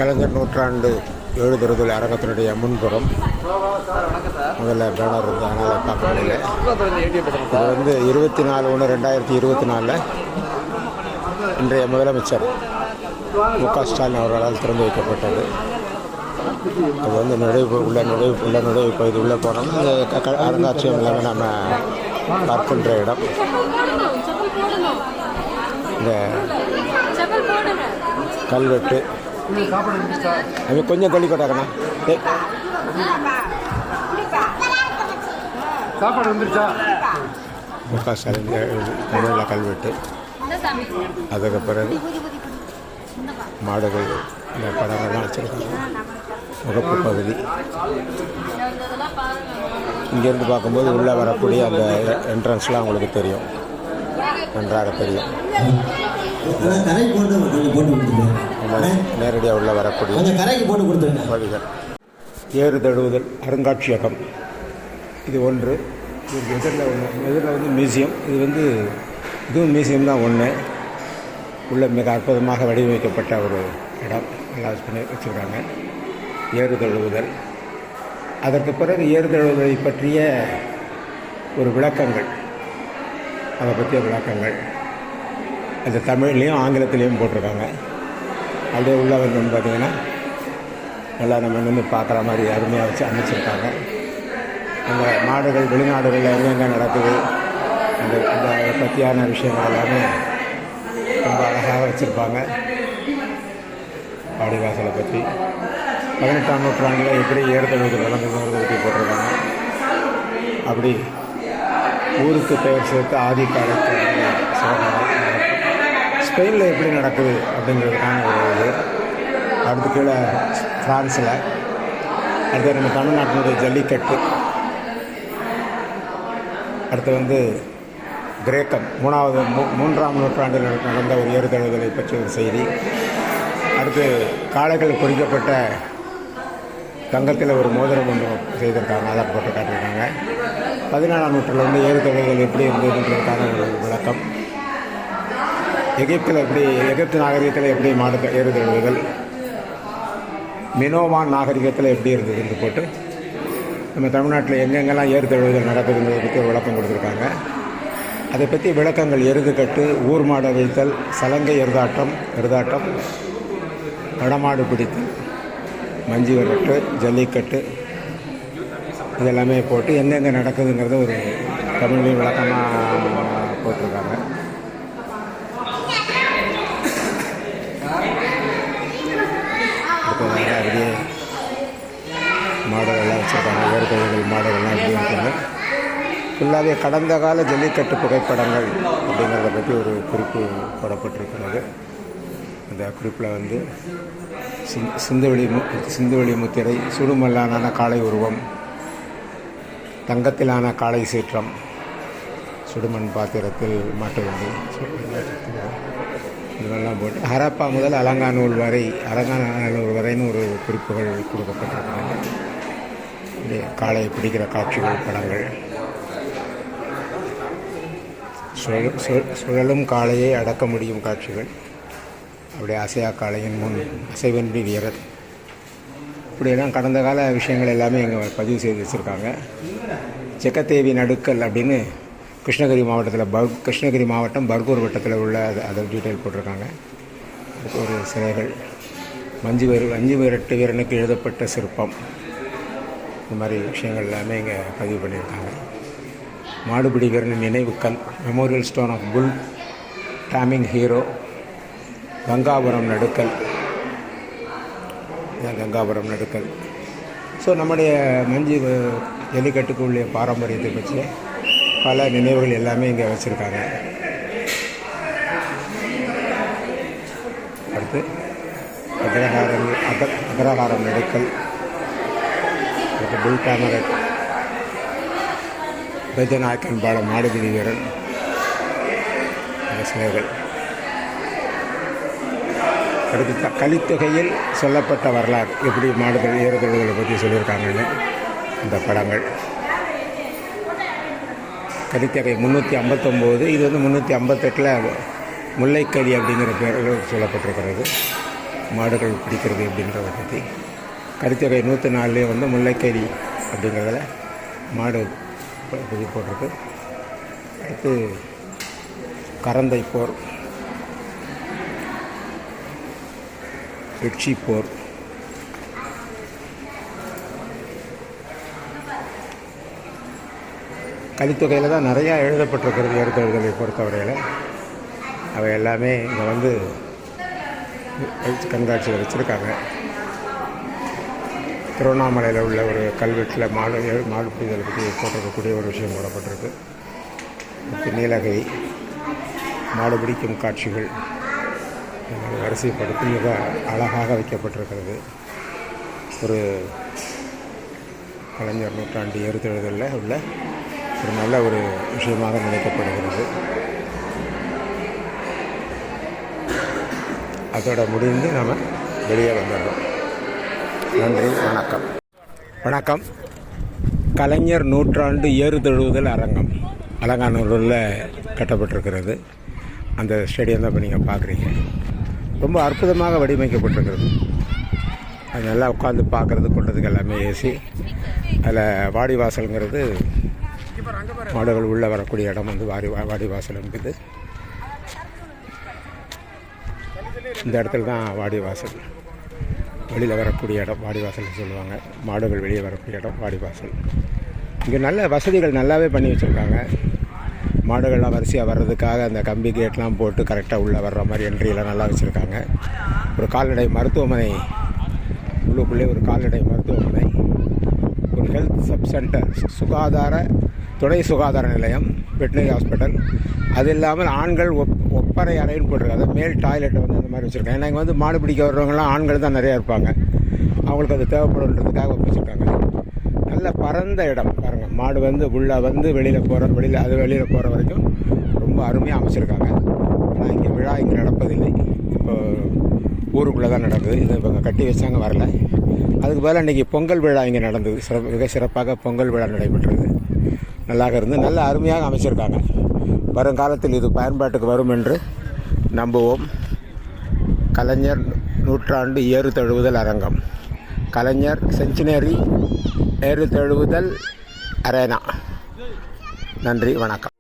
கலைஞர் நூற்றாண்டு எழுதுறதுல அரங்கத்தினுடைய முன்புறம் முதல்ல பேனர் இருந்து அதனால் பார்க்க முடியல. இது 24/1/2024 இன்றைய முதலமைச்சர் மு.க. ஸ்டாலின் அவர்களால் திறந்து வைக்கப்பட்டது. அது நுழைவு பகுதி உள்ளே போனோம்னா அந்த அருங்காட்சியகம் எல்லாமே நம்ம பார்க்கின்ற இடம். இந்த கல்வெட்டு அது கொஞ்சம் தள்ளி கொட்டாக்கண்ணா. சாப்பாடு வந்துருச்சா? மு.க. ஸ்டாலின் தமிழில் கல்வெட்டு. அதுக்கு பிறகு மாடுகள் இந்த படங்கள்லாம் வச்சுருக்காங்க. முகப்பு பகுதி இங்கேருந்து பார்க்கும்போது உள்ளே வரக்கூடிய அந்த என்ட்ரன்ஸ்லாம் உங்களுக்கு தெரியும், நன்றாக தெரியும். நேரடியாக உள்ளே வரக்கூடிய வழிகள். ஏறுதழுவுதல் அருங்காட்சியகம் இது ஒன்று. இதுக்கு எதிரில் வந்து மியூசியம். இதுவும் மியூசியம் தான் ஒன்று. உள்ள மிக அற்புதமாக வடிவமைக்கப்பட்ட ஒரு இடம் எல்லாம் பண்ணி வச்சுருக்காங்க. ஏறுதழுவுதல். அதற்கு பிறகு ஏறுதழுவுதலை பற்றிய ஒரு விளக்கங்கள், அதை பற்றிய விளக்கங்கள் அந்த தமிழ்லேயும் ஆங்கிலத்திலையும் போட்டிருக்காங்க. அப்படியே உள்ள வந்து பார்த்திங்கன்னா நல்லா நம்ம நின்று பார்க்குற மாதிரி அருமையாக வச்சு அமைச்சிருக்காங்க. அந்த மாடுகள் வெளிநாடுகளில் எங்கெங்கே நடக்குது அந்த அதை பற்றியான விஷயங்கள் எல்லாமே ரொம்ப அழகாக வச்சுருப்பாங்க. பாடிவாசலை பற்றி 18ஆம் நூற்றாண்டில் எப்படி ஏறுதழுவுதல் நடந்ததுங்கிறத பற்றி போட்டிருக்காங்க. அப்படி ஊருக்கு பெயர் சேர்த்து ஆதி காலத்தில் ஸ்பெயினில் எப்படி நடக்குது அப்படிங்கிறதுக்கான ஒரு இது. அடுத்து கீழே ஃப்ரான்ஸில், அடுத்து நம்ம தமிழ்நாட்டினுடைய ஜல்லிக்கட்டு, அடுத்து வந்து கிரேக்கம் 3ஆம் நூற்றாண்டில் நடந்த ஒரு ஏறுதழுவுதலை பற்றிய ஒரு செய்தி. அடுத்து காளைகள் பொறிக்கப்பட்ட தங்கத்தில் ஒரு மோதிரம் ஒன்று செய்திருக்காங்க, அதை போட்டு காட்டியிருக்காங்க. 14ஆம் நூற்றாண்டில் வந்து ஏறுதழுவுதல் எப்படி இருந்ததுன்றதுக்கான ஒரு விளக்கம். எகிப்து நாகரிகத்தில் எப்படி ஏறுதழுவுதல், மினோவான் நாகரிகத்தில் எப்படி இருந்ததுன்னு போட்டு நம்ம தமிழ்நாட்டில் எங்கெங்கெல்லாம் ஏறுதழுவுதல் நடக்குதுன்றதை பற்றி ஒரு விளக்கம் கொடுத்துருக்காங்க. அதை பற்றி விளக்கங்கள் எருதுக்கட்டு, ஊர் மாடு வைத்தல், சலங்கை எருதாட்டம், வடமாடு பிடித்தல், மஞ்சி விரட்டு, ஜல்லிக்கட்டு இதெல்லாமே போட்டு எங்கெங்கே நடக்குதுங்கிறத ஒரு தமிழ்லையும் விளக்கமாக போட்டிருக்காங்க. அப்படியே மாடுகள்லாம் வச்சுருக்காங்க. ஏறுதழுவுதல் மாடுகள்லாம் எப்படி இருக்குது ஃபுல்லாகவே கடந்த கால ஜல்லிக்கட்டு புகைப்படங்கள் அப்படிங்கிறத பற்றி ஒரு குறிப்பு போடப்பட்டிருக்கிறது. அந்த குறிப்பில் வந்து சிந்துவெளி முத்திரை, சுடுமல்லான காளை உருவம், தங்கத்திலான காளை சீற்றம், சுடுமண் பாத்திரத்தில் மாட்டு வண்டி, இதெல்லாம் போட்டு ஹரப்பா முதல் அலங்காநல்லூர் வரைன்னு ஒரு குறிப்புகள் கொடுக்கப்பட்டிருக்கிறாங்க. காளையை பிடிக்கிற காட்சிகள், படங்கள், சுழலும் காளையை அடக்க முடியும் காட்சிகள், அப்படியே அசையா காளையின் முன் அசைவன்றி வீரர், இப்படியெல்லாம் கடந்த கால விஷயங்கள் எல்லாமே இங்கே பதிவு செய்து வச்சுருக்காங்க. செக்கத்தேவி நடுக்கல் அப்படின்னு கிருஷ்ணகிரி மாவட்டம் பர்கூர் வட்டத்தில் உள்ள அதை டீட்டெயில் போட்டிருக்காங்க. அதுக்கு ஒரு சிலைகள், மஞ்சு விரட்டு வீரனுக்கு எழுதப்பட்ட சிற்பம், இந்த மாதிரி விஷயங்கள் எல்லாமே இங்கே பதிவு பண்ணியிருக்காங்க. மாடுபிடி வீரனின் நினைவுக்கல், memorial stone of bull taming hero, Gangapuram நடுக்கல், கங்காபுரம் நடுக்கல். ஸோ நம்முடைய ஜல்லிக்கட்டுக்கு உள்ள பாரம்பரியத்தை பற்றி பல நினைவுகள் எல்லாமே இங்கே வச்சுருக்காங்க. அடுத்து அக்ரஹாரம் நடுக்கல், அடுத்து புல் கேமரட், பெஜநாயக்கன் பாலம் மாடுபிடி வீரன் சிலைகள். அடுத்து கலித்தொகையில் சொல்லப்பட்ட வரலாறு, எப்படி மாடுகள் ஏறுதழுவுதலை பற்றி சொல்லியிருக்காங்கன்னு இந்த படங்கள். கலித்தொகை 359, இது வந்து 358 முல்லைக்கலி அப்படிங்கிற பேரில் சொல்லப்பட்டிருக்கிறது. மாடுகள் பிடிக்கிறது அப்படின்றத பற்றி. கலித்தொகை 104 வந்து முல்லைக்கறி அப்படிங்கிறதுல மாடு பற்றி போட்டிருக்கு. அடுத்து கரந்தை போர், வெட்சி போர், கலித்தொகையில் தான் நிறையா எழுதப்பட்டிருக்கிறது ஏறுதழுதலை பொறுத்தவரையில். அவை எல்லாமே இங்கே வந்து கண்காட்சியில் வச்சுருக்காங்க. திருவண்ணாமலையில் உள்ள ஒரு கல்வெட்டில் மாடு பிடிதல் பற்றி போட்டிருக்கக்கூடிய ஒரு விஷயம் போடப்பட்டிருக்கு. நீலகிரி மாடு பிடிக்கும் காட்சிகள் வரிசைப்படுத்தி மிக அழகாக வைக்கப்பட்டிருக்கிறது. ஒரு கலைஞர் நூற்றாண்டு ஏறுதழுதலில் உள்ள ஒரு நல்ல ஒரு விஷயமாக நினைக்கப்படுகிறது. அதோட முடிந்து நாம் வெளியே வந்துடுறோம். நன்றி, வணக்கம். வணக்கம். கலைஞர் நூற்றாண்டு ஏறுதழுவுதல் அரங்கம் அலங்காநல்லூரில் கட்டப்பட்டிருக்கிறது. அந்த ஸ்டேடியம் தான் இப்போ நீங்கள் பார்க்குறீங்க. ரொம்ப அற்புதமாக வடிவமைக்கப்பட்டிருக்கிறது. அது நல்லா உட்காந்து பார்க்குறது கொண்டதுக்கு எல்லாமே ஏசி. அதில் வாடிவாசலுங்கிறது மாடுகள் உள்ளே வரக்கூடிய இடம் வந்து வாடிவாசல் என்பது இந்த இடத்துல தான் வாடிவாசல். வெளியில் வரக்கூடிய இடம் வாடிவாசல்னு சொல்லுவாங்க. மாடுகள் வெளியே வரக்கூடிய இடம் வாடிவாசல். இங்கே நல்ல வசதிகள் நல்லாவே பண்ணி வச்சுருக்காங்க. மாடுகள்லாம் வரிசையாக வர்றதுக்காக அந்த கம்பி கேட்லாம் போட்டு கரெக்டாக உள்ளே வர்ற மாதிரி என்ட்ரியெலாம் நல்லா வச்சுருக்காங்க. ஒரு கால்நடை மருத்துவமனை, உள்ளுக்குள்ளே ஒரு கால்நடை மருத்துவமனை, ஒரு ஹெல்த் சப் சென்டர், துணை சுகாதார நிலையம், வெட்டினரி ஹாஸ்பிட்டல். அது இல்லாமல் ஆண்கள் ஒப்பறை அறைன்னு போட்டிருக்காங்க. மேல் டாய்லெட்டை வந்து அந்த மாதிரி வச்சுருக்காங்க. ஏன்னா இங்கே வந்து மாடு பிடிக்க வர்றவங்களாம் ஆண்கள் தான் நிறையா இருப்பாங்க. அவங்களுக்கு அது தேவைப்படுன்றதுக்காக வச்சுருக்காங்க. நல்ல பரந்த இடம் பாருங்கள். மாடு வந்து உள்ளே வந்து வெளியில் போகிற வரைக்கும் ரொம்ப அருமையாக அமைச்சிருக்காங்க. ஆனால் இங்கே விழா இங்கே நடப்பதில்லை. இப்போ ஊருக்குள்ளே தான் நடக்குது. இது இப்போ கட்டி வச்சாங்க, வரல. அதுக்கு பதிலாக இன்றைக்கி பொங்கல் விழா இங்கே நடந்தது. மிக சிறப்பாக பொங்கல் விழா நடைபெற்றது. நல்லாக இருந்து நல்ல அருமையாக அமைச்சிருக்காங்க. வருங்காலத்தில் இது பயன்பாட்டுக்கு வரும் என்று நம்புவோம். கலைஞர் நூற்றாண்டு ஏறு தழுவுதல் அரங்கம், கலைஞர் செஞ்சுனரி ஏறு தழுவுதல் அரேனா. நன்றி, வணக்கம்.